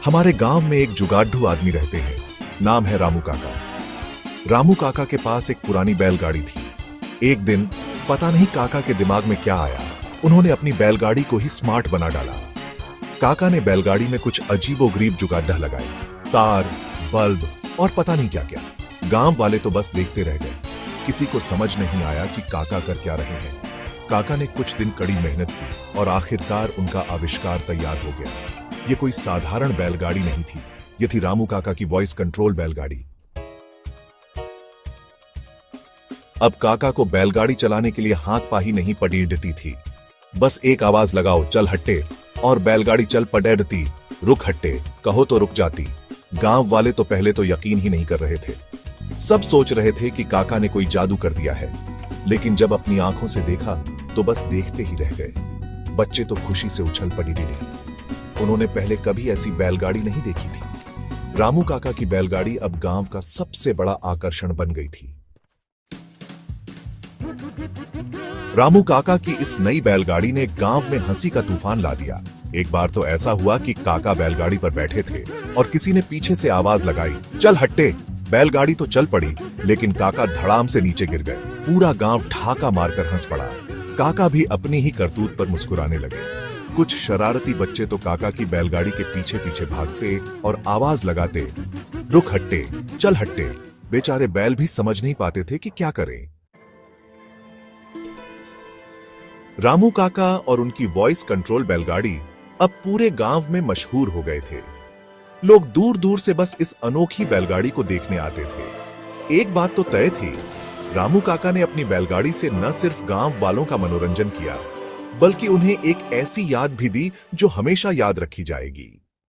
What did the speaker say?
हमारे गांव में एक जुगाड़ू आदमी रहते हैं। नाम है रामू काका। रामू काका के पास एक पुरानी बैलगाड़ी थी। एक दिन पता नहीं काका के दिमाग में क्या आया, उन्होंने अपनी बैलगाड़ी को ही स्मार्ट बना डाला। काका ने बैलगाड़ी में कुछ अजीबोगरीब जुगाड़ लगाए, तार, बल्ब और पता नहीं क्या क्या। गांव वाले तो बस देखते रह गए। किसी को समझ नहीं आया कि काका कर क्या रहे हैं। काका ने कुछ दिन कड़ी मेहनत की और आखिरकार उनका आविष्कार तैयार हो गया। ये कोई साधारण बैलगाड़ी नहीं थी, ये थी रामू काका की वॉइस कंट्रोल बैलगाड़ी। अब काका को बैलगाड़ी चलाने के लिए हाथ पाही नहीं पड़ती थी। बस एक आवाज लगाओ, चल हट्टे, और बैलगाड़ी चल पड़ती। रुक हट्टे कहो तो रुक जाती। गांव वाले तो पहले तो यकीन ही नहीं कर रहे थे। सब सोच रहे थे कि काका ने कोई जादू कर दिया है, लेकिन जब अपनी आंखों से देखा तो बस देखते ही रह गए। बच्चे तो खुशी से उछल पड़े। उन्होंने पहले कभी ऐसी बैलगाड़ी नहीं देखी थी। रामू काका की बैलगाड़ी अब गांव का सबसे बड़ा आकर्षण बन गई थी। रामू काका की इस नई बैलगाड़ी ने गांव में हंसी का तूफान ला दिया। एक बार तो ऐसा हुआ कि काका बैलगाड़ी पर बैठे थे और किसी ने पीछे से आवाज लगाई, चल हट्टे। बैलगाड़ी तो चल पड़ी, लेकिन काका धड़ाम से नीचे गिर गए। पूरा गांव ठहाका मारकर हंस पड़ा। काका भी अपनी ही करतूत पर मुस्कुराने लगे। कुछ शरारती बच्चे तो काका की बैलगाड़ी के पीछे पीछे भागते और आवाज लगाते, रुक हट्टे, चल हट्टे। बेचारे बैल भी समझ नहीं पाते थे कि क्या करें। रामू काका और उनकी वॉइस कंट्रोल बैलगाड़ी अब पूरे गांव में मशहूर हो गए थे। लोग दूर दूर से बस इस अनोखी बैलगाड़ी को देखने आते थे। एक बात तो तय थी, रामू काका ने अपनी बैलगाड़ी से न सिर्फ गांव वालों का मनोरंजन किया, बल्कि उन्हें एक ऐसी याद भी दी जो हमेशा याद रखी जाएगी।